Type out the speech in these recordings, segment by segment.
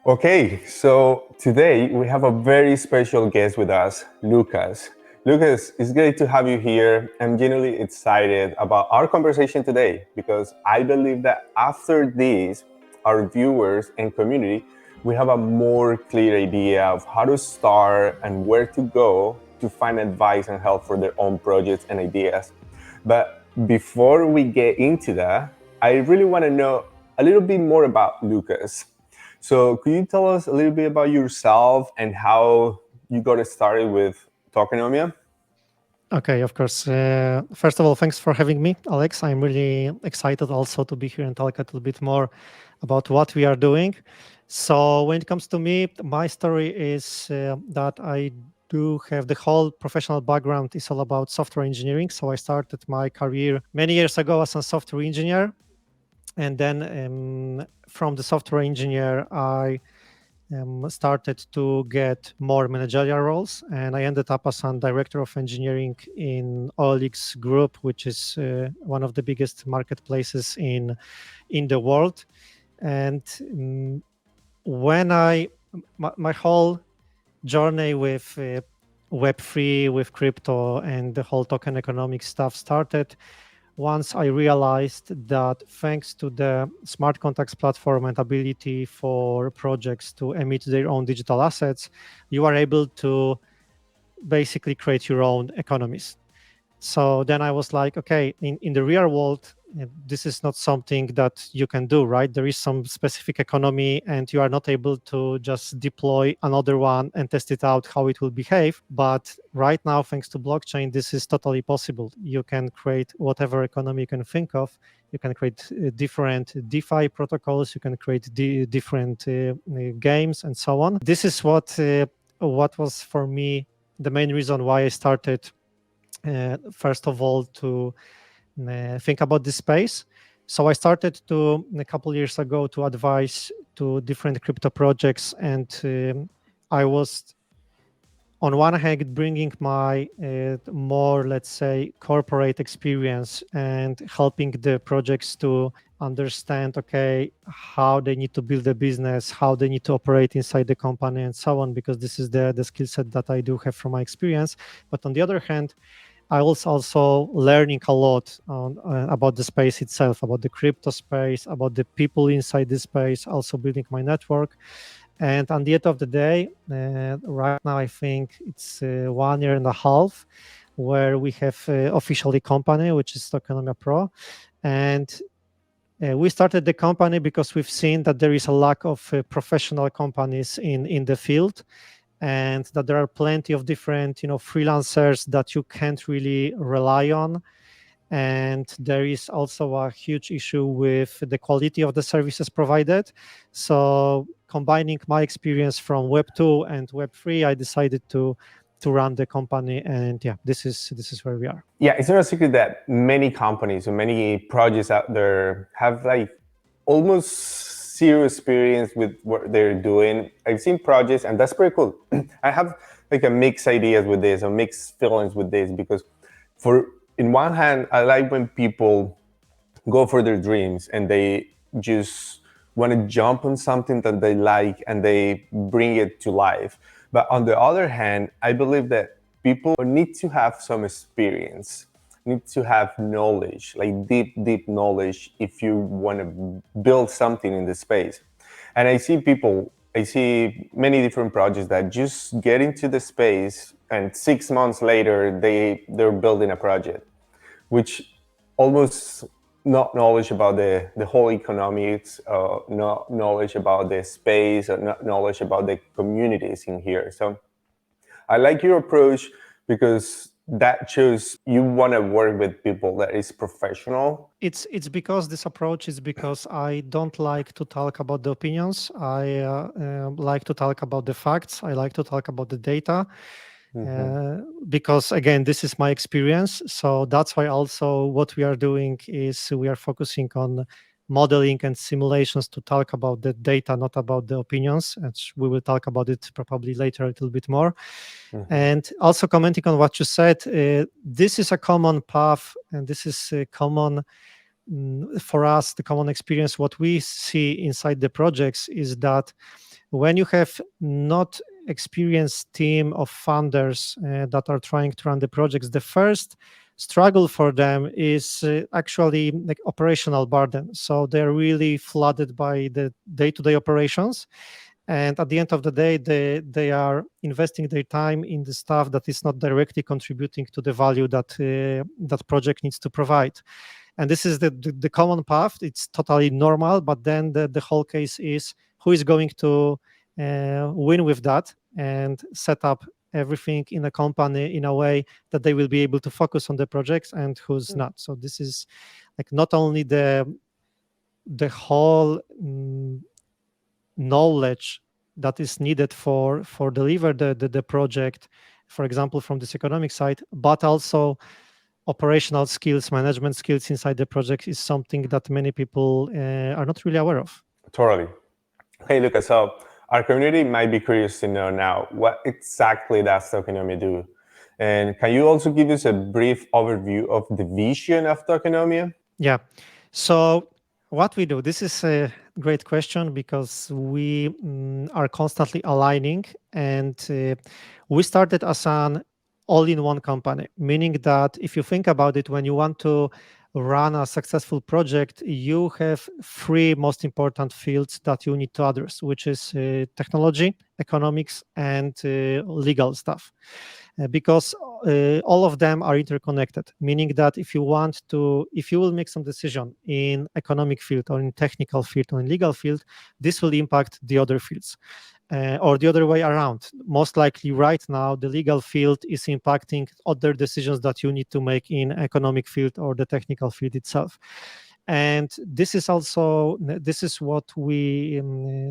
Okay, so today we have a very special guest with us, Lukasz. Lukasz, it's great to have you here. I'm genuinely excited about our conversation today because I believe that after this, our viewers and community, we have a more clear idea of how to start and where to go to find advice and help for their own projects and ideas. But before we get into that, I really want to know a little bit more about Lukasz. So could you tell us a little bit about yourself and how you got started with Tokenomia? Okay, of course. First of all, thanks for having me, Alex. I'm really excited also to be here and talk a little bit more about what we are doing. So, when it comes to me, my story is that I do have the whole professional background is all about software engineering. So, I started my career many years ago as a software engineer. And then from the software engineer, I started to get more managerial roles, and I ended up as a director of engineering in OLX Group, which is one of the biggest marketplaces in the world. And when my whole journey with Web3, with crypto, and the whole token economic stuff started once I realized that thanks to the smart contracts platform and ability for projects to emit their own digital assets, you are able to basically create your own economies. So then I was like, okay, in the real world, this is not something that you can do, right? There is some specific economy, and you are not able to just deploy another one and test it out how it will behave. But right now, thanks to blockchain, this is totally possible. You can create whatever economy you can think of. You can create different DeFi protocols. You can create different games and so on. This is what was for me the main reason why I started first of all to think about this space. So I started to a couple years ago to advise to different crypto projects, and I was on one hand bringing my more, let's say, corporate experience and helping the projects to understand, okay, how they need to build a business, how they need to operate inside the company and so on, because this is the skill set that I do have from my experience. But on the other hand, I was also learning a lot about the space itself, about the crypto space, about the people inside this space, also building my network. And at the end of the day, right now, I think it's 1 year and a half where we have officially company, which is Tokenomia Pro. And we started the company because we've seen that there is a lack of professional companies in the field, and that there are plenty of different freelancers that you can't really rely on, and there is also a huge issue with the quality of the services provided. So combining my experience from web 2 and web 3, I decided to run the company, and yeah, this is where we are. Yeah, it's not a secret that many companies or many projects out there have like almost zero experience with what they're doing. I've seen projects, and that's pretty cool. I have like a mixed ideas with this or mixed feelings with this because for in one hand, I like when people go for their dreams and they just want to jump on something that they like and they bring it to life. But on the other hand, I believe that people need to have some experience, need to have knowledge, like deep knowledge if you want to build something in the space. And I see many different projects that just get into the space and 6 months later, they're building a project, which almost not knowledge about the whole economics, not knowledge about the space, or not knowledge about the communities in here. So I like your approach because that shows you want to work with people that is professional. It's because this approach is because I don't like to talk about the opinions. I like to talk about the facts. I like to talk about the data. Because again, this is my experience. So that's why also what we are doing is we are focusing on modeling and simulations to talk about the data, not about the opinions. And we will talk about it probably later a little bit more. And also commenting on what you said, this is a common path, and this is a common for us, the common experience. What we see inside the projects is that when you have not experienced team of founders that are trying to run the projects, the first struggle for them is actually like operational burden. So they're really flooded by the day-to-day operations, and at the end of the day they are investing their time in the stuff that is not directly contributing to the value that that project needs to provide. And this is the common path. It's totally normal, but then the whole case is who is going to win with that and set up everything in a company in a way that they will be able to focus on the projects, and who's not. So this is like not only the whole knowledge that is needed for deliver the project, for example, from this economic side, but also operational skills, management skills inside the project is something that many people are not really aware of. Totally. Hey, Lukasz, so our community might be curious to know now what exactly does Tokenomia do? And can you also give us a brief overview of the vision of Tokenomia? Yeah. So what we do, this is a great question because we are constantly aligning, and we started as an all-in-one company, meaning that if you think about it, when you want to run a successful project, you have three most important fields that you need to address, which is technology, economics, and legal stuff. Because all of them are interconnected, meaning that if you will make some decision in economic field or in technical field or in legal field, this will impact the other fields. Or the other way around. Most likely right now, the legal field is impacting other decisions that you need to make in economic field or the technical field itself. And this is what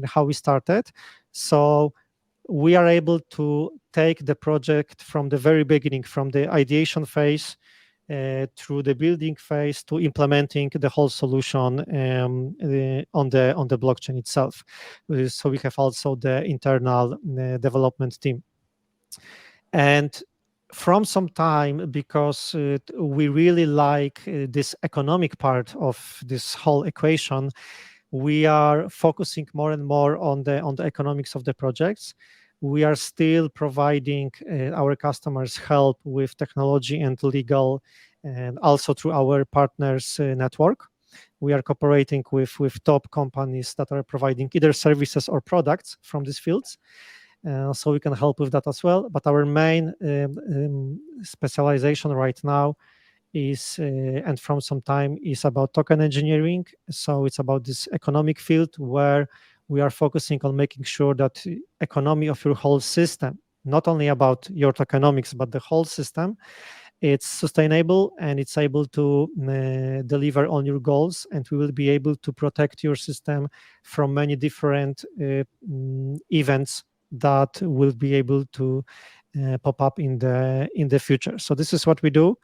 how we started. So we are able to take the project from the very beginning, from the ideation phase through the building phase to implementing the whole solution on the blockchain itself. So we have also the internal development team. And from some time, because we really like this economic part of this whole equation, we are focusing more and more on the economics of the projects. We are still providing our customers help with technology and legal, and also through our partners network. We are cooperating with top companies that are providing either services or products from these fields. So we can help with that as well. But our main specialization right now is and from some time is about token engineering. So it's about this economic field where we are focusing on making sure that economy of your whole system, not only about your tokenomics, but the whole system, it's sustainable and it's able to deliver on your goals, and we will be able to protect your system from many different events that will be able to pop up in the future. So this is what we do.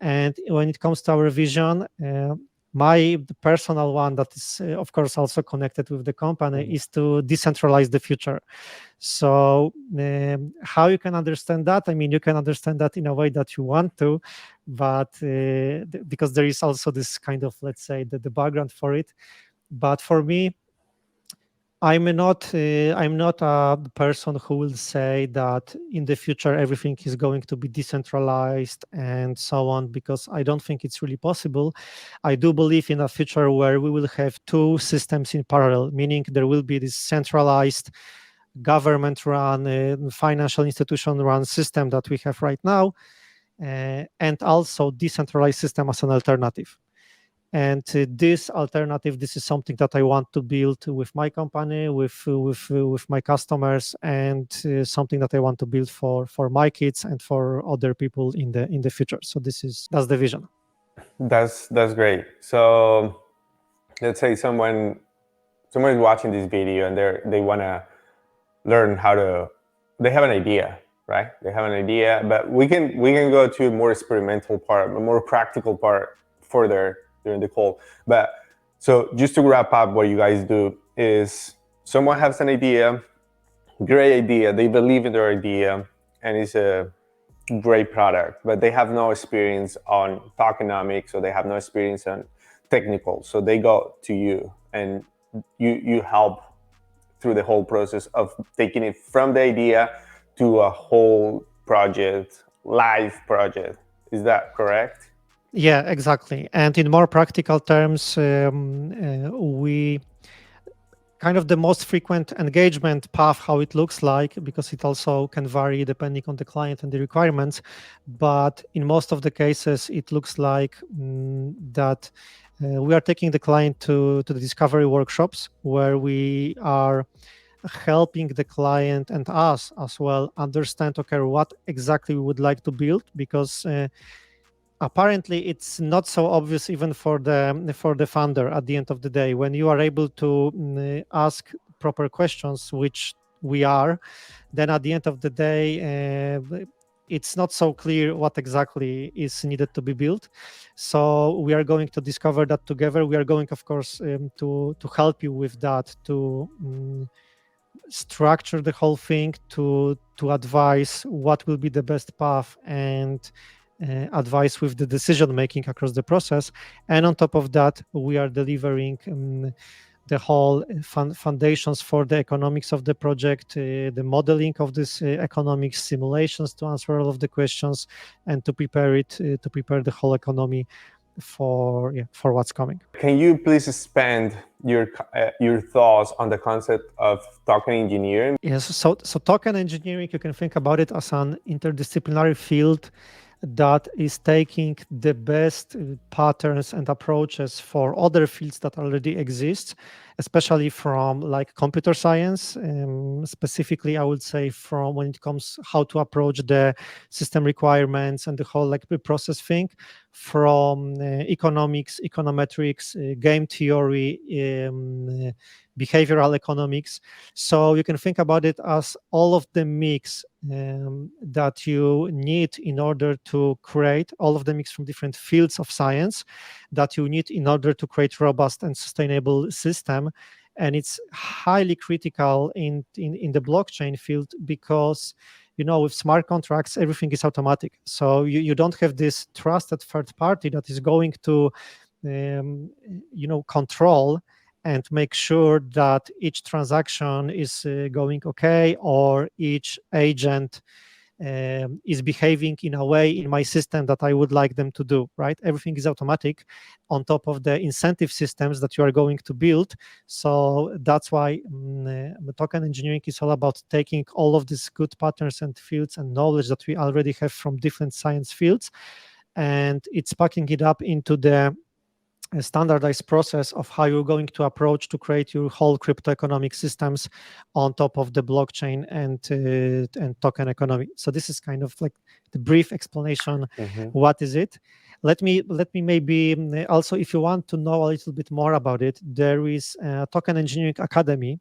And when it comes to our vision, my personal one that is, of course, also connected with the company is to decentralize the future. So how you can understand that? I mean, you can understand that in a way that you want to, but because there is also this kind of, let's say, the background for it. But for me, I'm not a person who will say that in the future everything is going to be decentralized and so on, because I don't think it's really possible. I do believe in a future where we will have two systems in parallel, meaning there will be this centralized government-run, financial institution-run system that we have right now, and also decentralized system as an alternative. And this alternative, this is something that I want to build with my company, with my customers, and something that I want to build for my kids and for other people in the future. So that's the vision. That's great. So let's say someone is watching this video and they want to learn how to. They have an idea, right? They have an idea, but we can go to a more experimental part, a more practical part further during the call. But so just to wrap up, what you guys do is someone has an idea, great idea, they believe in their idea, and it's a great product, but they have no experience on tokenomics, so they have no experience on technical. So they go to you and you help through the whole process of taking it from the idea to a whole project, live project. Is that correct? Yeah, exactly. And in more practical terms, we kind of the most frequent engagement path, how it looks like, because it also can vary depending on the client and the requirements. But in most of the cases, it looks like that we are taking the client to the discovery workshops where we are helping the client and us as well understand, okay, what exactly we would like to build, because apparently it's not so obvious even for the funder at the end of the day. When you are able to ask proper questions, which we are, then at the end of the day it's not so clear what exactly is needed to be built. So we are going to discover that together. We are going, of course, to help you with that, to structure the whole thing, to advise what will be the best path, and advice with the decision making across the process. And on top of that, we are delivering the whole foundations for the economics of the project, the modeling of this economics, simulations to answer all of the questions, and to prepare it, to prepare the whole economy for what's coming. Can you please expand your thoughts on the concept of token engineering? Yes, so token engineering, you can think about it as an interdisciplinary field that is taking the best patterns and approaches for other fields that already exist, especially from like computer science, specifically I would say from when it comes how to approach the system requirements and the whole like process thing, from economics, econometrics, game theory, behavioral economics. So you can think about it as all of the mix that you need in order to create, all of the mix from different fields of science that you need in order to create robust and sustainable system. And it's highly critical in the blockchain field, because with smart contracts everything is automatic, so you don't have this trusted third party that is going to control and make sure that each transaction is going okay, or each agent is behaving in a way in my system that I would like them to do, right? Everything is automatic on top of the incentive systems that you are going to build. So that's why token engineering is all about taking all of these good patterns and fields and knowledge that we already have from different science fields, and it's packing it up into the a standardized process of how you're going to approach to create your whole crypto economic systems on top of the blockchain and token economy. So this is kind of like the brief explanation. What is it? Let me maybe also, if you want to know a little bit more about it, there is a Token Engineering Academy.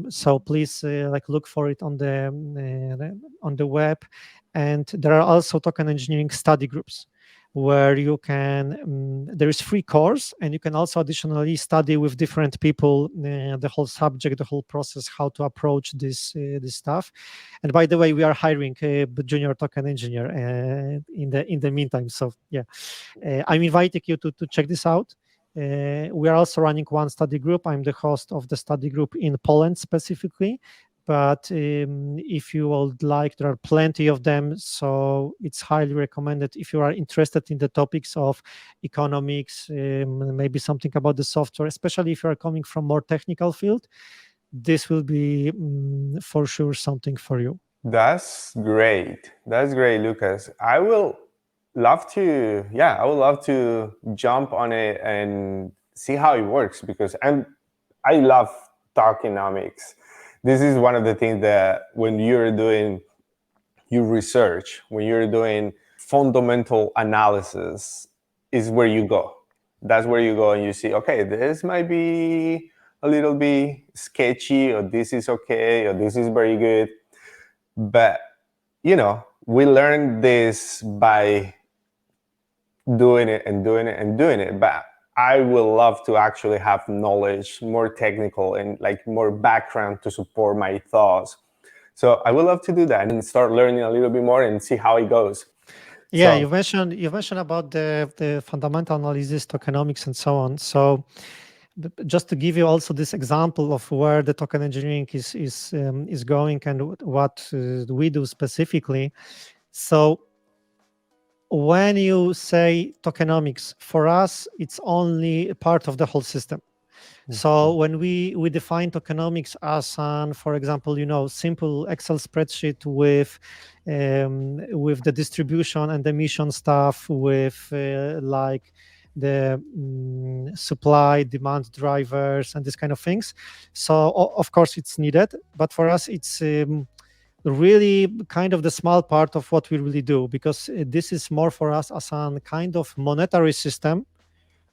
So please like look for it on the web, and there are also token engineering study groups where you can there is free course, and you can also additionally study with different people the whole subject, the whole process, how to approach this stuff. And by the way, we are hiring a junior token engineer in the meantime, so yeah, I'm inviting you to check this out. We are also running one study group. I'm the host of the study group in Poland specifically, but if you would like, there are plenty of them, so it's highly recommended if you are interested in the topics of economics, maybe something about the software, especially if you are coming from more technical field. This will be for sure something for you. That's great, Lukasz. I would love to jump on it and see how it works, because I love tokenomics. This is one of the things that when you're doing your research, when you're doing fundamental analysis, is where you go. That's where you go and you see, okay, this might be a little bit sketchy, or this is okay, or this is very good. But, we learn this by doing it and doing it and doing it. But I would love to actually have knowledge, more technical and like more background to support my thoughts. So I would love to do that and start learning a little bit more and see how it goes. Yeah, So, you've mentioned about the fundamental analysis, tokenomics, and so on. So just to give you also this example of where the token engineering is going and what we do specifically. So when you say tokenomics, for us, it's only a part of the whole system. So when we define tokenomics as an, for example, simple Excel spreadsheet with the distribution and emission stuff, with like the supply, demand drivers, and this kind of things. So of course it's needed, but for us it's really kind of the small part of what we really do, because this is more for us as a kind of monetary system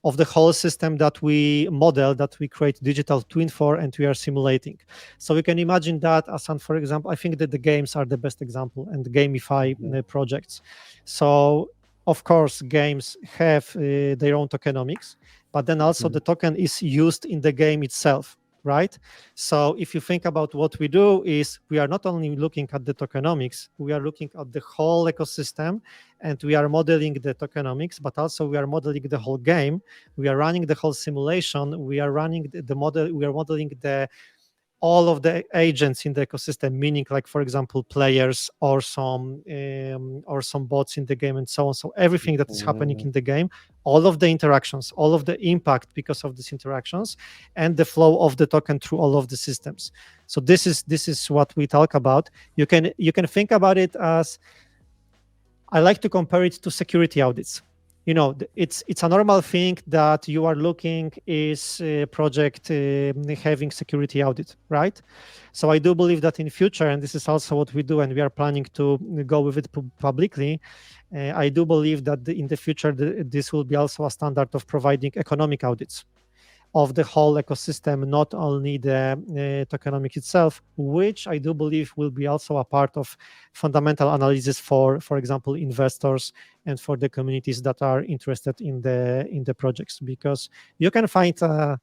of the whole system that we model, that we create digital twin for, and we are simulating. So we can imagine that as, for example, I think that the games are the best example, and gamify projects. So of course games have their own tokenomics, but then also the token is used in the game itself, right? So if you think about what we do, is we are not only looking at the tokenomics, we are looking at the whole ecosystem, and we are modeling the tokenomics, but also we are modeling the whole game. We are running the whole simulation. We are running the model. We are modeling all of the agents in the ecosystem, meaning, like, for example, players or some bots in the game, and so on. So everything that is happening in the game, all of the interactions, all of the impact because of these interactions, and the flow of the token through all of the systems. So this is what we talk about. You can think about it as, I like to compare it to security audits. It's a normal thing that you are looking is a project having security audit, right? So I do believe that in future, and this is also what we do, and we are planning to go with it publicly, I do believe that in the future, this will be also a standard of providing economic audits of the whole ecosystem, not only the tokenomics itself, which I do believe will be also a part of fundamental analysis for example, investors and for the communities that are interested in the projects, because you can find a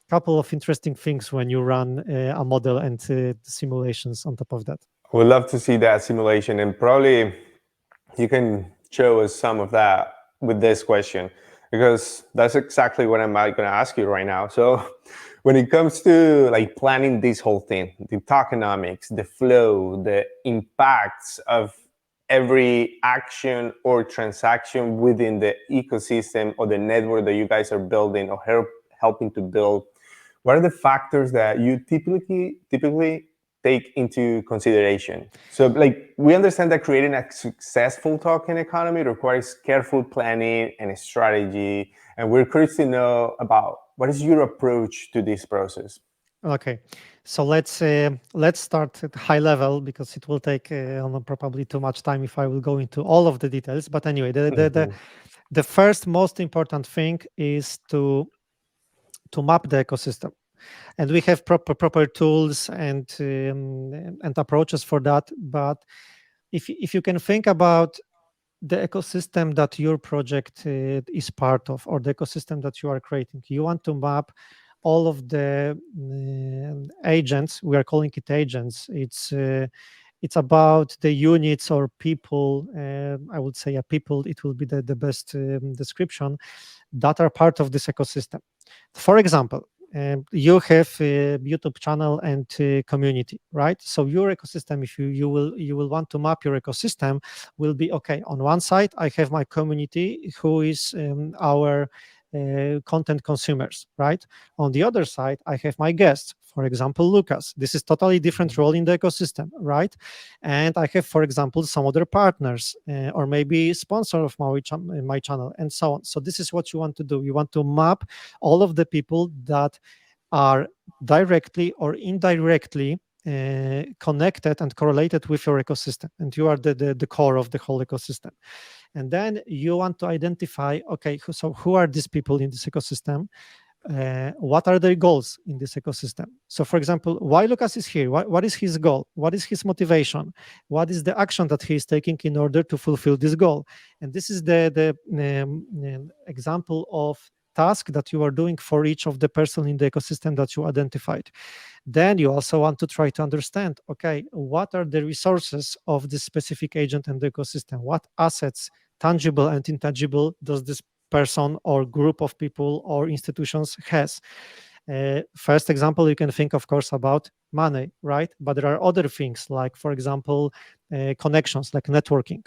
couple of interesting things when you run a model and simulations on top of that. We'd love to see that simulation, and probably you can show us some of that with this question, because that's exactly what I'm going to ask you right now. So when it comes to like planning this whole thing, the tokenomics, the flow, the impacts of every action or transaction within the ecosystem or the network that you guys are building or helping to build, what are the factors that you typically take into consideration? So like, we understand that creating a successful token economy requires careful planning and a strategy, and we're curious to know about what is your approach to this process. Okay, so let's start at high level, because it will take probably too much time if I will go into all of the details. But anyway, the first most important thing is to map the ecosystem, and we have proper tools and approaches for that. But if you can think about the ecosystem that your project is part of, or the ecosystem that you are creating, you want to map all of the agents. We are calling it agents. It's about the units or people. I would say a people. It will be the best description, that are part of this ecosystem. For example, you have a YouTube channel and community, right? So your ecosystem, if you will want to map your ecosystem, will be, okay, on one side I have my community, who is our content consumers, right? On the other side, I have my guests, for example, Lukasz. This is totally different role in the ecosystem, right? And I have, for example, some other partners or maybe sponsor of my channel, and so on. So this is what you want to do. You want to map all of the people that are directly or indirectly connected and correlated with your ecosystem, and you are the core of the whole ecosystem. And then you want to identify, okay, so who are these people in this ecosystem? What are their goals in this ecosystem? So, for example, why Lukasz is here? What is his goal? What is his motivation? What is the action that he is taking in order to fulfill this goal? And this is the example of task that you are doing for each of the person in the ecosystem that you identified. Then you also want to try to understand, okay, what are the resources of this specific agent and the ecosystem? What assets, tangible and intangible, does this person or group of people or institutions has. First example, you can think, of course, about money, right? But there are other things like, for example, connections, like networking,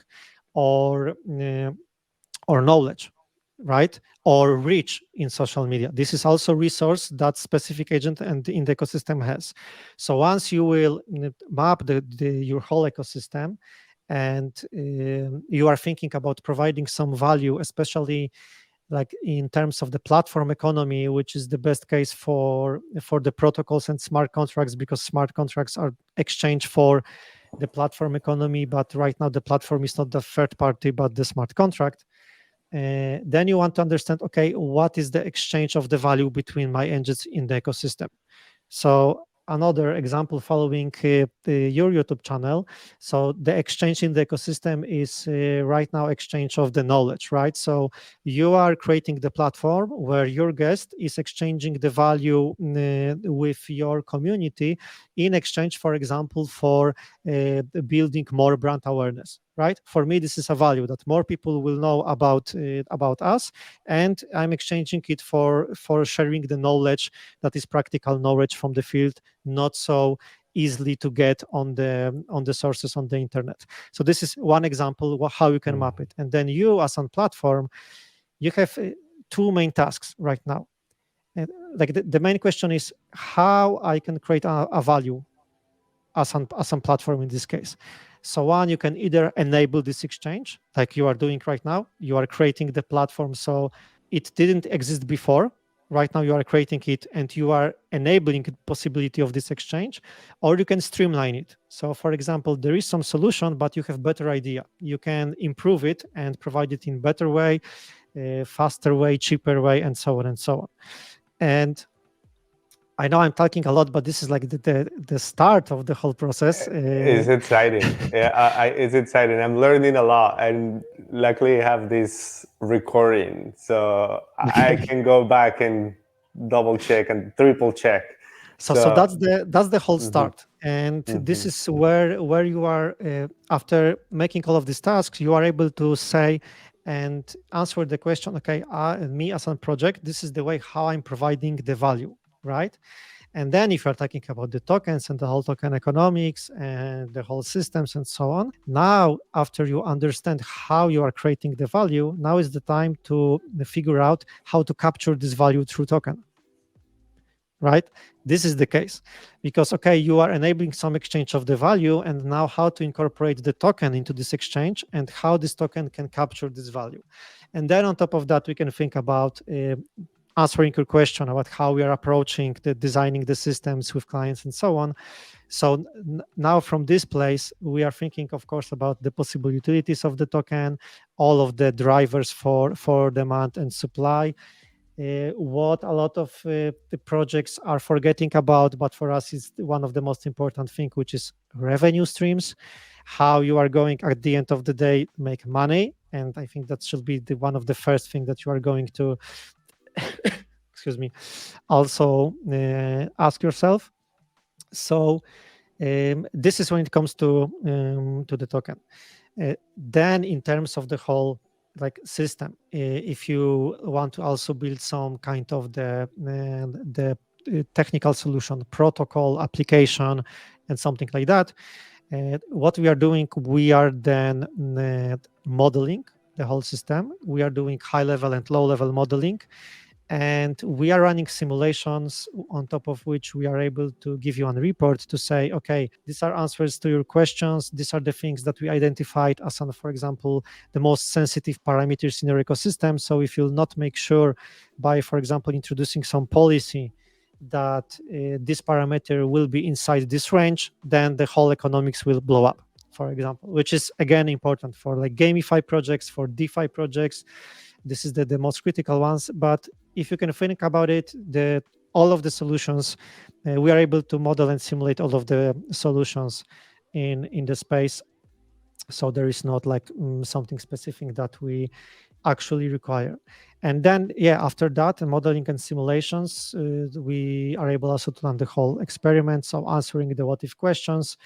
or knowledge, right? Or reach in social media. This is also resource that specific agent and in the ecosystem has. So once you will map your whole ecosystem, and you are thinking about providing some value, especially like in terms of the platform economy, which is the best case for the protocols and smart contracts, because smart contracts are exchange for the platform economy, but right now the platform is not the third party but the smart contract. Then you want to understand, okay, what is the exchange of the value between my engines in the ecosystem? So another example following your YouTube channel. So the exchange in the ecosystem is right now exchange of the knowledge, right? So you are creating the platform where your guest is exchanging the value with your community in exchange, for example, for building more brand awareness, right? For me, this is a value that more people will know about us, and I'm exchanging it for sharing the knowledge that is practical knowledge from the field, not so easily to get on the sources on the internet. So this is one example how you can map it. And then you, as a platform, you have two main tasks right now. And like the main question is how I can create a value as a platform in this case. So one, you can either enable this exchange like you are doing right now. You are creating the platform so it didn't exist before. Right now you are creating it and you are enabling the possibility of this exchange, or you can streamline it. So for example, there is some solution, but you have better idea. You can improve it and provide it in better way, faster way, cheaper way, and so on and so on. And I know I'm talking a lot, but this is like the start of the whole process. It's exciting. Yeah, it's exciting. I'm learning a lot, and luckily I have this recording, so I can go back and double check and triple check. So So, that's the whole mhm, start, and this mhm. is where you are after making all of these tasks, you are able to say and answer the question. Okay, me as a project, this is the way how I'm providing the value, right? And then if you're talking about the tokens and the whole token economics and the whole systems and so on, now after you understand how you are creating the value, now is the time to figure out how to capture this value through token, right? This is the case because, okay, you are enabling some exchange of the value, and now how to incorporate the token into this exchange and how this token can capture this value. And then on top of that, we can think about answering your question about how we are approaching the designing the systems with clients and so on. So now from this place, we are thinking, of course, about the possible utilities of the token, all of the drivers for demand and supply, what a lot of the projects are forgetting about, but for us is one of the most important thing, which is revenue streams, how you are going at the end of the day make money. And I think that should be one of the first thing that you are going to excuse me, also ask yourself. So this is when it comes to the token. Then in terms of the whole like system, if you want to also build some kind of the technical solution, protocol, application, and something like that, what we are doing, we are then modeling the whole system. We are doing high level and low level modeling, and we are running simulations on top of which we are able to give you a report to say, okay, these are answers to your questions, these are the things that we identified as, for example, the most sensitive parameters in your ecosystem. So if you'll not make sure by, for example, introducing some policy that this parameter will be inside this range, then the whole economics will blow up, for example, which is again important for like gamify projects, for DeFi projects. This is the most critical ones. But if you can think about it, all of the solutions, we are able to model and simulate all of the solutions in the space. So there is not like something specific that we actually require. And then, yeah, after that, modeling and simulations, we are able also to run the whole experiment. So answering the what if questions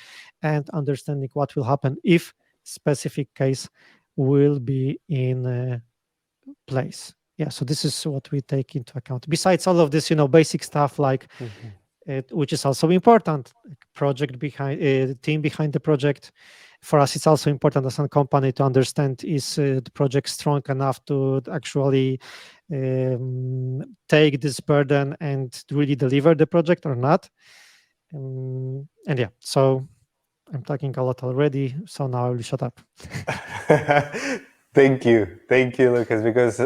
and understanding what will happen if specific case will be in place. Yeah, so this is what we take into account. Besides all of this, basic stuff like Mhm. which is also important, like project behind the team behind the project. For us, it's also important as a company to understand is the project strong enough to actually take this burden and really deliver the project or not. And yeah, so I'm talking a lot already, so now I will shut up. Thank you, Lucas. Because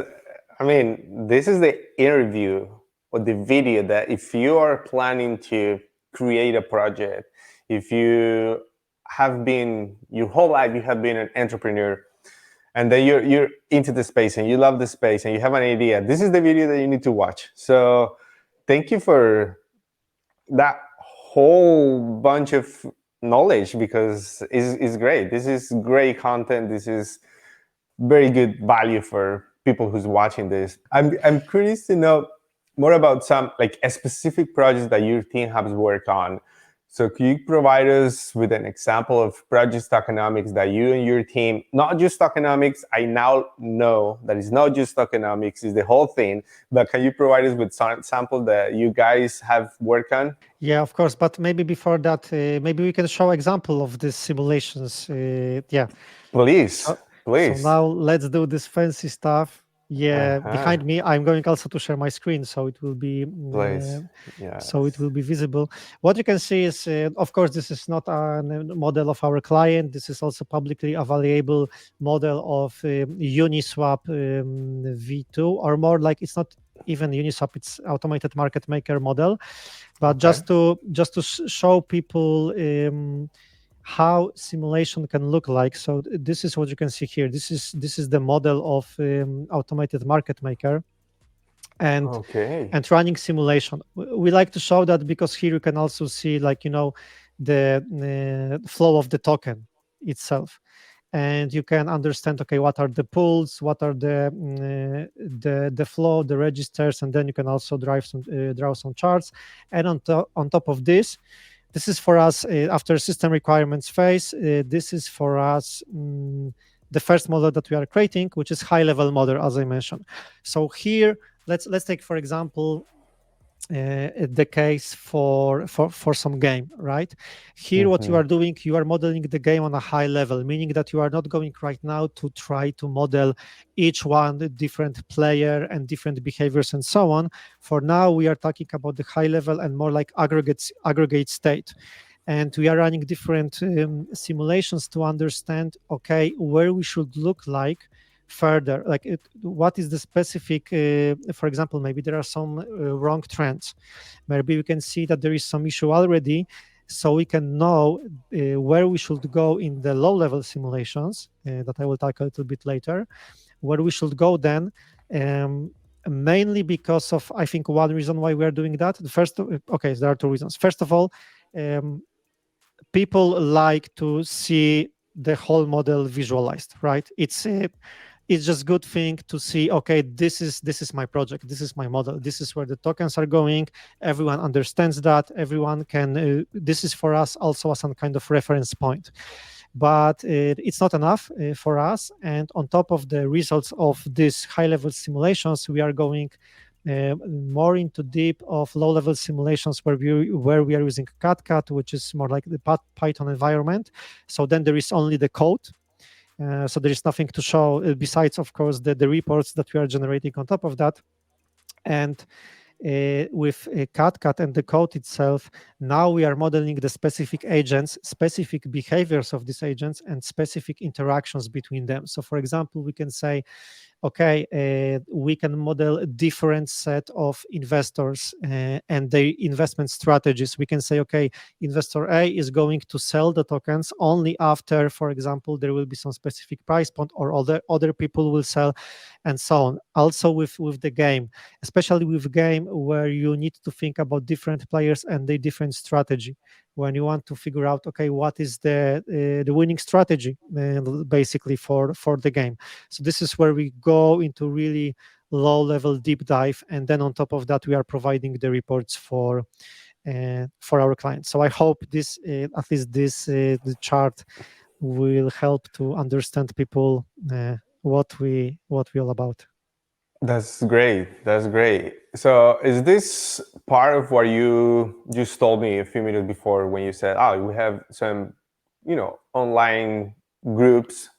I mean, this is the interview or the video that if you are planning to create a project, if you have been your whole life, you have been an entrepreneur, and then you're into the space and you love the space and you have an idea. This is the video that you need to watch. So, thank you for that whole bunch of knowledge because it's great. This is great content. This is very good value for people who's watching this. I'm curious to know more about some like a specific projects that your team has worked on. So could you provide us with an example of project tokenomics that you and your team, not just tokenomics, I now know that it's not just tokenomics, it's the whole thing, but can you provide us with some example that you guys have worked on? Yeah, of course. But maybe before that, maybe we can show example of these simulations. Yeah. Please, So please. now let's do this fancy stuff. Yeah, Uh-huh. behind me, I'm going also to share my screen, so it will be Please. Yes. visible. What you can see is, of course, this is not a model of our client. This is also publicly available model of Uniswap V2, or more like it's not even Uniswap; it's automated market maker model. But Okay. just to show people how simulation can look like. So this is what you can see here. This is the model of automated market maker and Okay. running simulation. We like to show that because here you can also see like the flow of the token itself, and you can understand okay what are the pools, what are the flow, the registers, and then you can also draw some charts. And on top of this is for us after system requirements phase. This is for us the first model that we are creating, which is high level model, as I mentioned. So here, let's take for example the case for some game, right? Here what you Mm-hmm. are doing, you are modeling the game on a high level, meaning that you are not going right now to try to model each one the different player and different behaviors and so on. For now we are talking about the high level and more like aggregate state, and we are running different simulations to understand okay where we should look like further, like what is the specific for example, maybe there are some wrong trends, maybe we can see that there is some issue already, so we can know where we should go in the low level simulations that I will talk a little bit later, where we should go then, mainly because of I think one reason why we are doing that. The first okay, there are two reasons. First of all, um, people like to see the whole model visualized, right? It's just good thing to see okay, this is my project, this is my model, this is where the tokens are going, everyone understands that, everyone can this is for us also as some kind of reference point. But it's not enough for us, and on top of the results of these high level simulations, we are going more into deep of low level simulations where we are using CatCat, which is more like the Python environment. So then there is only the code, so there is nothing to show besides, of course, the reports that we are generating on top of that. And with CatCat and the code itself, now we are modeling the specific agents, specific behaviors of these agents, and specific interactions between them. So, for example, we can say, okay, we can model a different set of investors and their investment strategies. We can say, okay, investor A is going to sell the tokens only after, for example, there will be some specific price point, or other people will sell, and so on. Also with the game, especially with game where you need to think about different players and their different strategy, when you want to figure out okay what is the winning strategy basically for the game. So this is where we go into really low level deep dive, and then on top of that we are providing the reports for our clients. So I hope this at least this the chart will help to understand people what we all about. That's great. That's great. So, is this part of what you just told me a few minutes before when you said, "Oh, we have some, online groups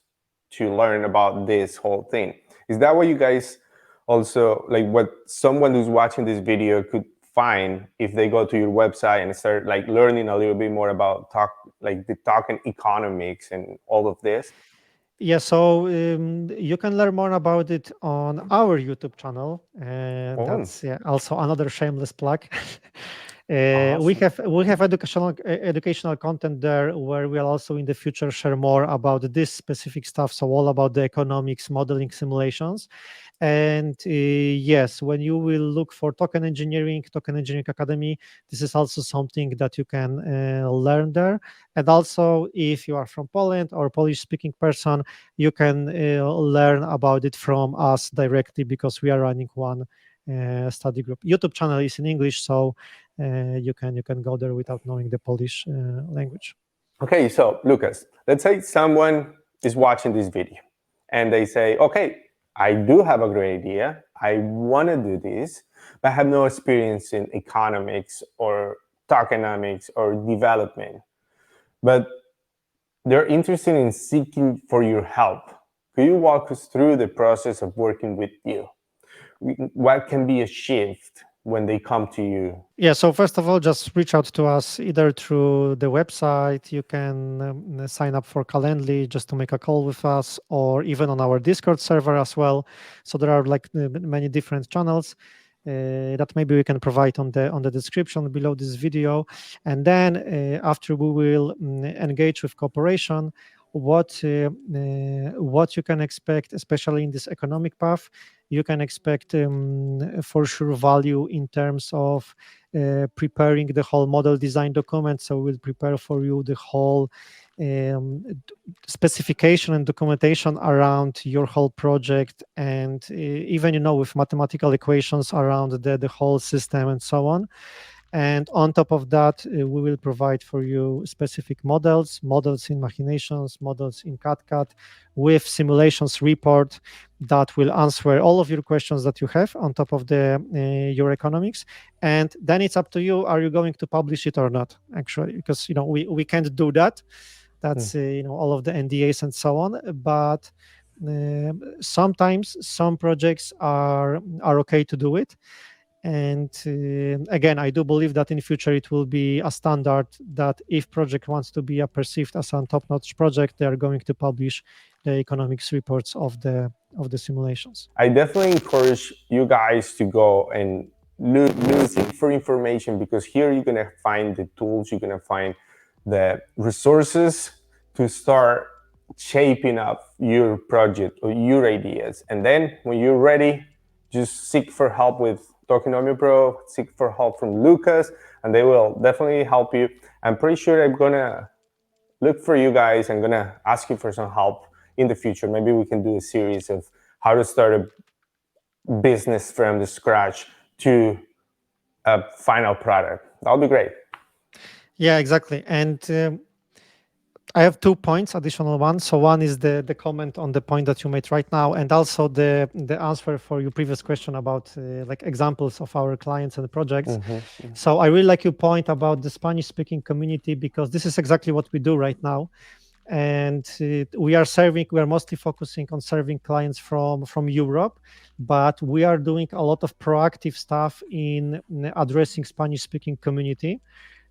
to learn about this whole thing"? Is that what you guys also like? What someone who's watching this video could find if they go to your website and start like learning a little bit more about like the token economics and all of this? Yeah, so you can learn more about it on our YouTube channel, and Oh, that's yeah, also another shameless plug. We awesome. have educational content there where we'll also in the future share more about this specific stuff. So all about the economics, modeling, simulations, and yes, when you will look for Token Engineering Academy, this is also something that you can learn there. And also, if you are from Poland or Polish speaking person, you can learn about it from us directly because we are running one study group. YouTube channel is in English, so you can go there without knowing the Polish language. Okay, so Lucas, let's say someone is watching this video and they say, okay, I do have a great idea. I want to do this, but I have no experience in economics or tokenomics or development. But they're interested in seeking for your help. Could you walk us through the process of working with you? What can be a shift when they come to you? Yeah, so first of all, just reach out to us either through the website. You can sign up for Calendly just to make a call with us, or even on our Discord server as well. So there are like many different channels that maybe we can provide on the description below this video. And then after we will engage with cooperation, what you can expect, especially in this economic path, you can expect for sure value in terms of preparing the whole model design document. So we'll prepare for you the whole specification and documentation around your whole project, and even with mathematical equations around the whole system and so on. And on top of that, we will provide for you specific models in machinations, models in CAD, with simulations report that will answer all of your questions that you have on top of the your economics. And then it's up to you: are you going to publish it or not? Actually, because we can't do that. That's all of the NDAs and so on. But sometimes some projects are okay to do it. And again, I do believe that in future it will be a standard that if project wants to be perceived as a top-notch project, they are going to publish the economics reports of the simulations. I definitely encourage you guys to go and seek for information, because here you're gonna find the tools, you're gonna find the resources to start shaping up your project or your ideas. And then when you're ready, just seek for help with Tokenomia Pro, seek for help from Lukasz, and they will definitely help you. I'm pretty sure I'm gonna look for you guys. I'm gonna ask you for some help in the future. Maybe we can do a series of how to start a business from the scratch to a final product. That'll be great. Yeah, exactly. And I have 2 points, additional one. So one is the comment on the point that you made right now, and also the answer for your previous question about like examples of our clients and projects. So I really like your point about the Spanish speaking community, because this is exactly what we do right now. And we are mostly focusing on serving clients from Europe, but we are doing a lot of proactive stuff in addressing Spanish speaking community.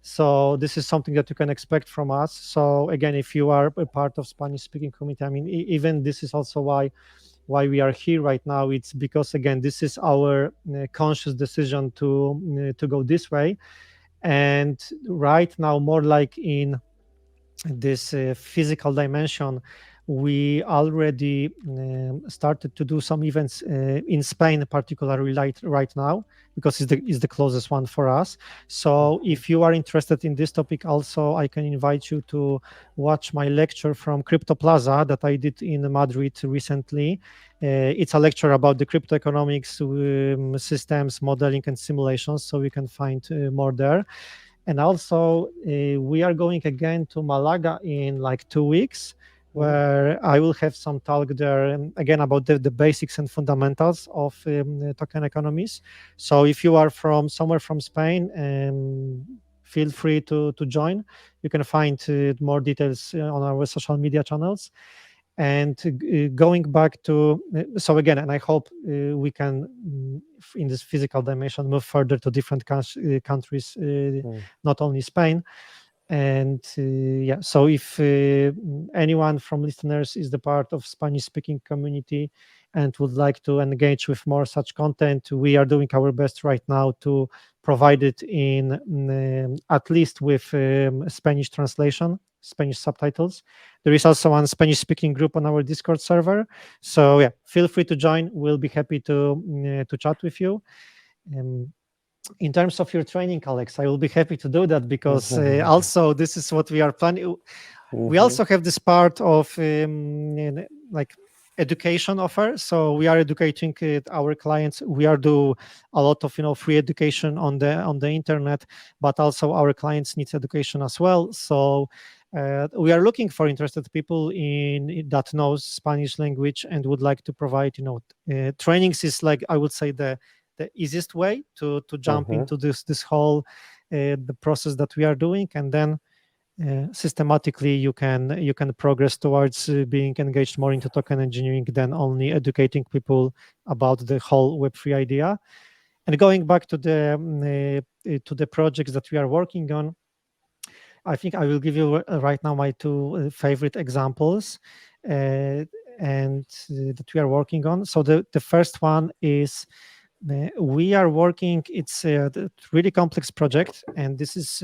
So this is something that you can expect from us. So again, if you are a part of Spanish speaking community, I mean, even this is also why we are here right now. It's because, again, this is our conscious decision to go this way. And right now, more like in this physical dimension, we already started to do some events in Spain, particularly right now, because it's the closest one for us. So if you are interested in this topic also, I can invite you to watch my lecture from Crypto Plaza that I did in Madrid recently. It's a lecture about the crypto economics, systems, modeling, and simulations, so we can find more there. And also, we are going again to Malaga in like 2 weeks. where I will have some talk there again about the basics and fundamentals of token economies. So if you are from somewhere from Spain, feel free to join. You can find more details on our social media channels. And going back to so again, and I hope we can in this physical dimension move further to different countries, not only Spain. And yeah, so if anyone from listeners is the part of Spanish speaking community and would like to engage with more such content, we are doing our best right now to provide it in at least with Spanish translation, Spanish subtitles. There is also one Spanish speaking group on our Discord server, so yeah, feel free to join. We'll be happy to chat with you. In terms of your training, Alex, I will be happy to do that, because also this is what we are planning. We also have this part of like education offer. So we are educating our clients. We are do a lot of free education on the internet, but also our clients need education as well. So we are looking for interested people in that knows Spanish language and would like to provide trainings. Is like, I would say, the easiest way to jump into this whole the process that we are doing, and then systematically you can progress towards being engaged more into token engineering than only educating people about the whole Web3 idea. And going back to the projects that we are working on, I think I will give you right now my two favorite examples and that we are working on. So the first one is we are working, it's a really complex project, and this is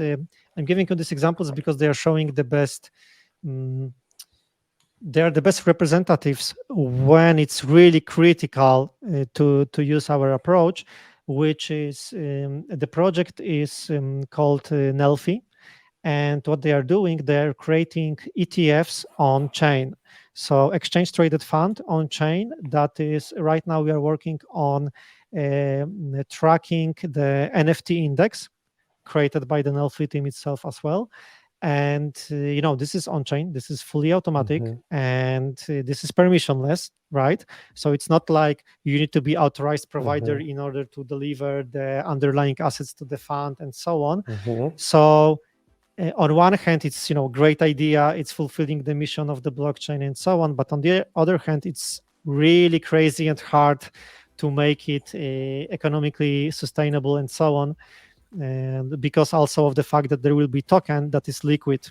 I'm giving you these examples because they are showing the best they are the best representatives when it's really critical to use our approach, which is the project is called Nelfi. And what they are doing, they're creating ETFs on chain. So exchange traded fund on chain. That is, right now we are working on tracking the NFT index created by the Nelfi team itself as well. And this is on chain, this is fully automatic, and this is permissionless, right? So it's not like you need to be authorized provider in order to deliver the underlying assets to the fund and so on. So on one hand, it's great idea, it's fulfilling the mission of the blockchain and so on, but on the other hand, it's really crazy and hard to make it economically sustainable and so on, and because also of the fact that there will be token that is liquid.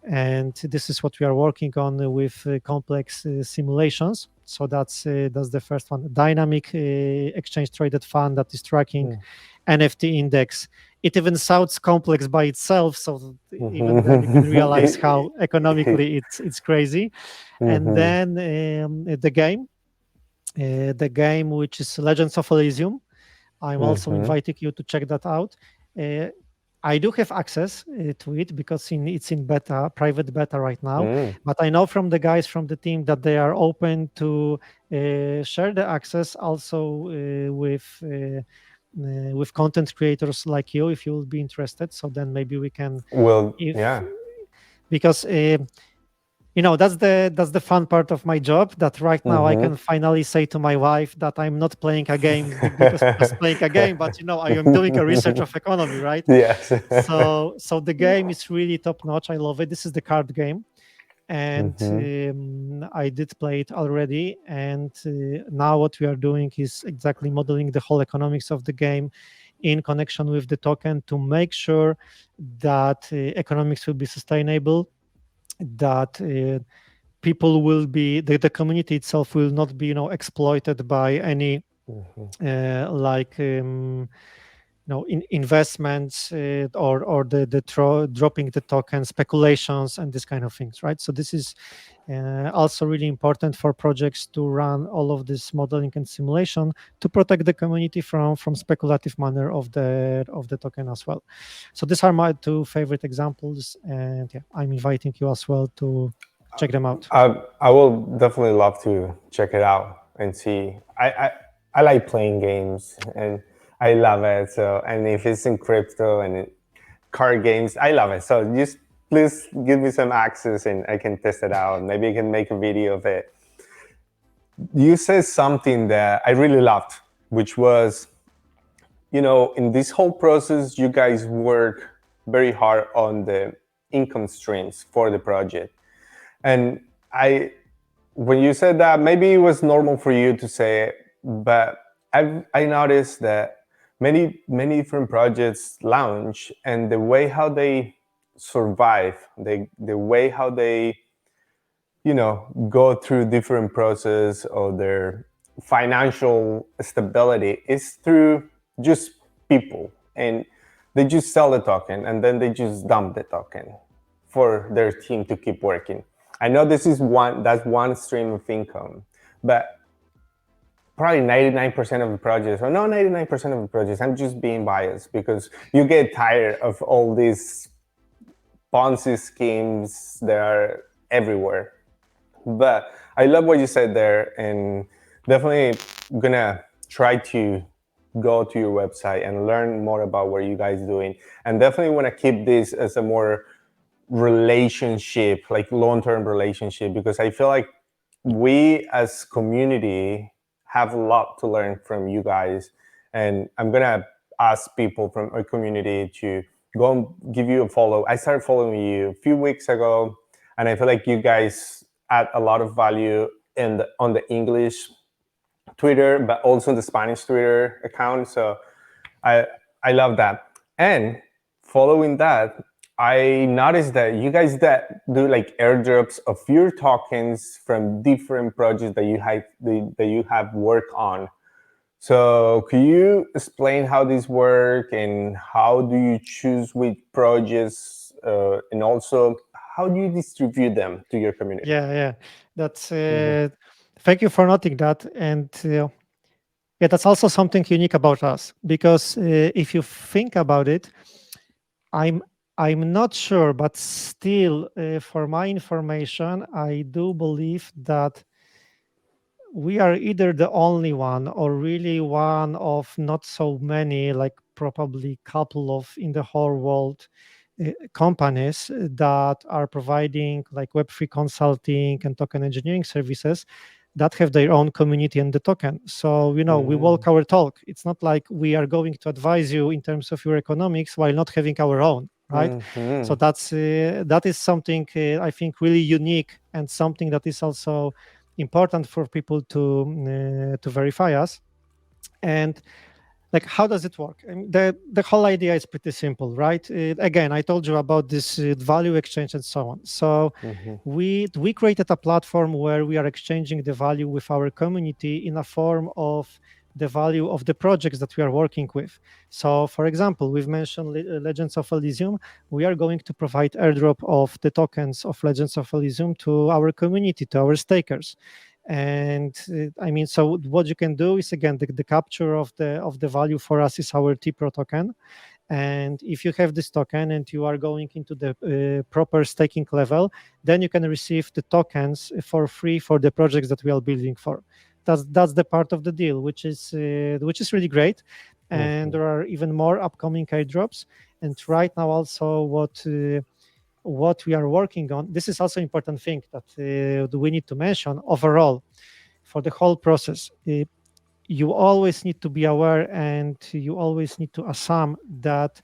And this is what we are working on with complex simulations. So that's the first one, dynamic exchange traded fund that is tracking NFT index. It even sounds complex by itself, so even then you can realize how economically it's crazy. And then the game which is Legends of Elysium, I'm also inviting you to check that out. I do have access to it because it's in beta, private beta right now. But I know from the guys from the team that they are open to share the access also with content creators like you, if you will be interested. So then maybe we can. Well, yeah. Because that's the fun part of my job, that right now I can finally say to my wife that I'm not playing a game because just playing a game, but I am doing a research of economy, right? Yes. So the game is really top notch. I love it. This is the card game, and I did play it already. And now what we are doing is exactly modeling the whole economics of the game in connection with the token to make sure that economics will be sustainable, that people will be, the community itself will not be exploited by any investments or the dropping the token speculations and this kind of things, right? So this is also really important for projects to run all of this modeling and simulation to protect the community from speculative manner of the token as well. So these are my two favorite examples, and yeah, I'm inviting you as well to check them out. I will definitely love to check it out and see. I like playing games and I love it. So, and if it's in crypto and card games, I love it. So just please give me some access and I can test it out. Maybe I can make a video of it. You said something that I really loved, which was, in this whole process, you guys work very hard on the income streams for the project. And when you said that, maybe it was normal for you to say it, but I noticed that many different projects launch, and the way how they survive, the way how they go through different process of their financial stability is through just people, and they just sell the token and then they just dump the token for their team to keep working. I know that's one stream of income, but probably 99% of the projects, or no, 99% of the projects, I'm just being biased because you get tired of all these Ponzi schemes that are everywhere. But I love what you said there, and definitely gonna try to go to your website and learn more about what you guys doing, and definitely want to keep this as a more relationship, like long-term relationship, because I feel like we as community have a lot to learn from you guys, and I'm gonna ask people from our community to go and give you a follow. I started following you a few weeks ago, and I feel like you guys add a lot of value on the English Twitter, but also the Spanish Twitter account. So I love that. And following that, I noticed that you guys that do like airdrops of your tokens from different projects that you have worked on. So could you explain how this work, and how do you choose which projects, and also how do you distribute them to your community? Yeah. That's thank you for noting that, and yeah, that's also something unique about us, because if you think about it, I'm I'm not sure, but still, for my information, I do believe that we are either the only one or really one of not so many, like probably couple of in the whole world companies that are providing like Web3 consulting and token engineering services that have their own community and the token. So, we walk our talk. It's not like we are going to advise you in terms of your economics while not having our own, right? So that is something I think really unique, and something that is also important for people to verify us. And like, how does it work? I mean, the whole idea is pretty simple, right? Again, I told you about this value exchange and so on. So we created a platform where we are exchanging the value with our community in a form of the value of the projects that we are working with. So, for example, we've mentioned Legends of Elysium. We are going to provide airdrop of the tokens of Legends of Elysium to our community, to our stakers. And I mean, so what you can do is, again, the capture of the value for us is our T-Pro token. And if you have this token and you are going into the proper staking level, then you can receive the tokens for free for the projects that we are building for. That's the part of the deal, which is really great. And there are even more upcoming airdrops. And right now, also what we are working on, this is also important thing that we need to mention overall for the whole process. You always need to be aware, and you always need to assume that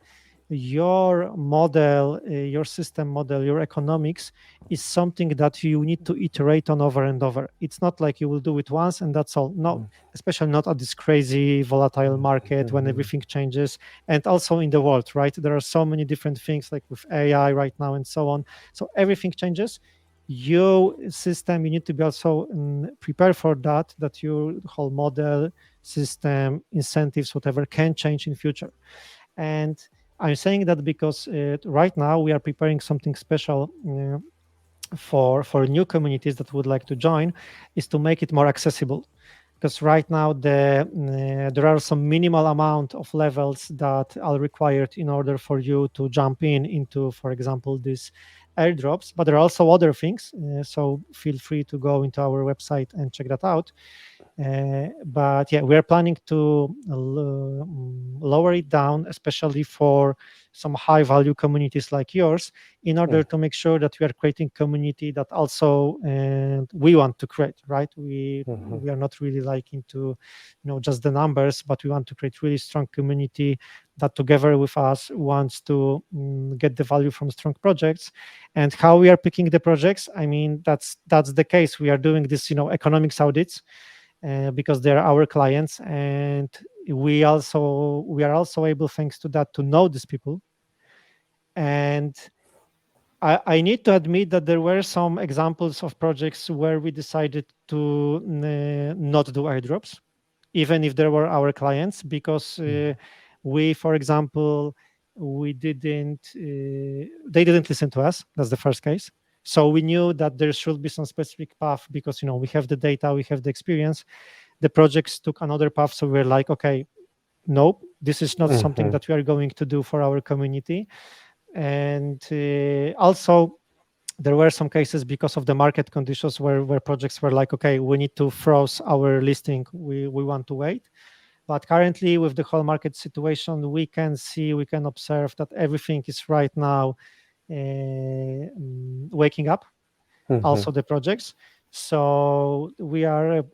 your model, your system model, your economics is something that you need to iterate on over and over. It's not like you will do it once and that's all. No, especially not at this crazy volatile market when everything changes. And also in the world, right? There are so many different things, like with AI right now and so on. So everything changes. Your system, you need to be also prepared for that your whole model, system, incentives, whatever, can change in future. And I'm saying that because right now we are preparing something special for new communities that would like to join, is to make it more accessible. Because right now there are some minimal amount of levels that are required in order for you to jump into, for example, these airdrops. But there are also other things. So feel free to go into our website and check that out. But yeah, we're planning to lower it down, especially for some high value communities like yours, in order to make sure that we are creating community that also we want to create, right? We are not really like into just the numbers, but we want to create really strong community that together with us wants to get the value from strong projects. And how we are picking the projects, I mean, that's the case. We are doing this economics audits because they're our clients, and we are also able, thanks to that, to know these people. And I need to admit that there were some examples of projects where we decided to not do airdrops, even if they were our clients, because we, for example, we didn't they didn't listen to us. That's the first case. So we knew that there should be some specific path because we have the data, we have the experience. The projects took another path, so we're like, okay, nope, this is not something that we are going to do for our community. And also there were some cases because of the market conditions where projects were like, okay, we need to froze our listing, we want to wait. But currently, with the whole market situation, we can observe that everything is right now waking up, also the projects. So we are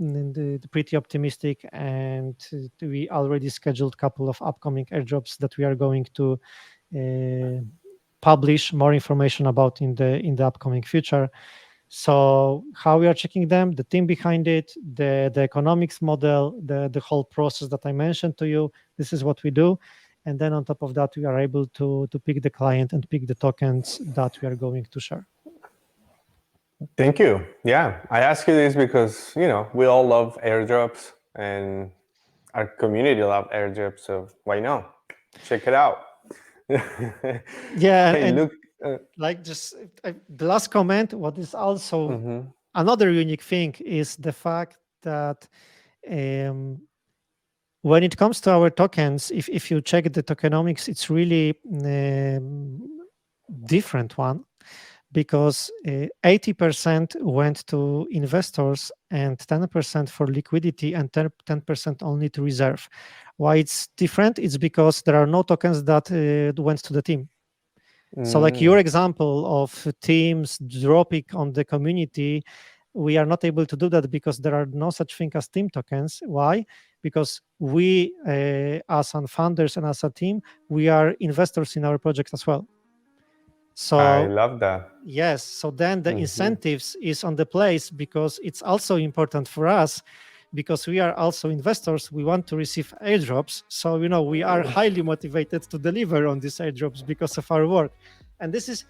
pretty optimistic, and we already scheduled a couple of upcoming airdrops that we are going to publish more information about in the upcoming future. So how we are checking them, the team behind it, the economics model, the whole process that I mentioned to you, this is what we do. And then on top of that, we are able to pick the client and pick the tokens that we are going to share. Thank you. Yeah, I ask you this because we all love airdrops and our community love airdrops. So why not? Check it out. Yeah, Hey, and look. like just the last comment, what is also another unique thing is the fact that when it comes to our tokens, if you check the tokenomics, it's really different one, because 80% went to investors and 10% for liquidity and 10% only to reserve. Why it's different? It's because there are no tokens that went to the team. So like your example of teams dropping on the community, we are not able to do that because there are no such thing as team tokens. Why? Because we, as founders and as a team, we are investors in our project as well. So I love that. yes, so then the incentives is on the place, because it's also important for us, because we are also investors. We want to receive airdrops, so we are highly motivated to deliver on these airdrops because of our work. And this is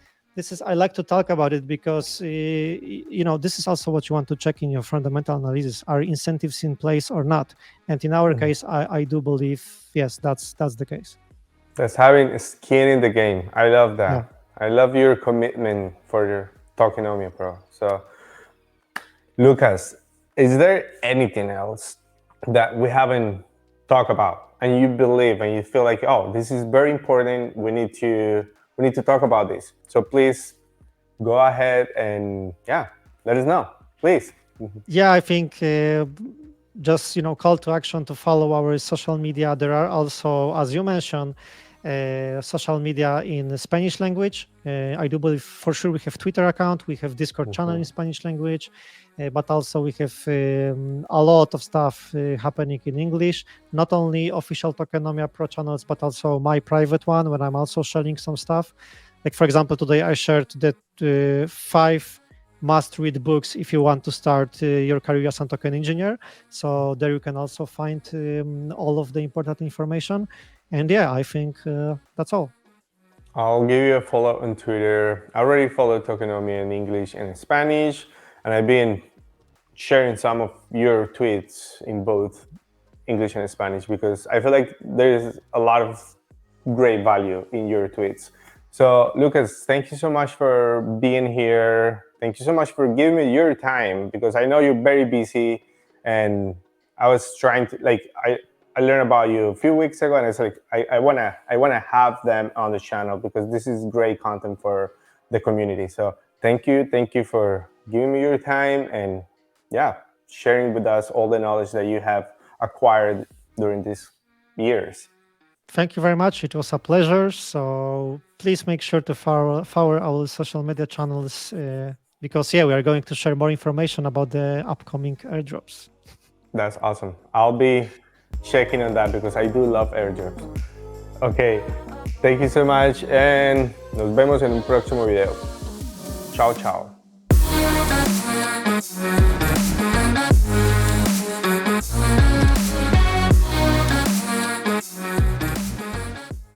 I like to talk about it because this is also what you want to check in your fundamental analysis: are incentives in place or not? And in our case, I do believe yes, that's the case. That's having skin in the game. I love that. Yeah. I love your commitment for your Tokenomia Pro. So, Lukasz, is there anything else that we haven't talked about and you believe and you feel like, oh, this is very important, we need to talk about this? So please go ahead and let us know, please. Yeah, I think just call to action to follow our social media. There are also, as you mentioned, social media in Spanish language. I do believe for sure we have Twitter account, we have Discord channel in Spanish language, but also we have a lot of stuff happening in English. Not only official Tokenomia Pro channels, but also my private one, when I'm also sharing some stuff. Like for example, today I shared that 5 must-read books if you want to start your career as a token engineer. So there you can also find all of the important information. And yeah, I think that's all. I'll give you a follow on Twitter. I already follow Tokenomia in English and in Spanish, and I've been sharing some of your tweets in both English and Spanish because I feel like there's a lot of great value in your tweets. So, Lukasz, thank you so much for being here. Thank you so much for giving me your time because I know you're very busy, and I was trying to I learned about you a few weeks ago, and it's like I wanna have them on the channel because this is great content for the community. So thank you for giving me your time, and sharing with us all the knowledge that you have acquired during these years. Thank you very much. It was a pleasure. So please make sure to follow our social media channels because, yeah, we are going to share more information about the upcoming airdrops. That's awesome. I'll be checking on that because I do love airdrops. Okay, thank you so much and nos vemos en un próximo video. Chao, chao.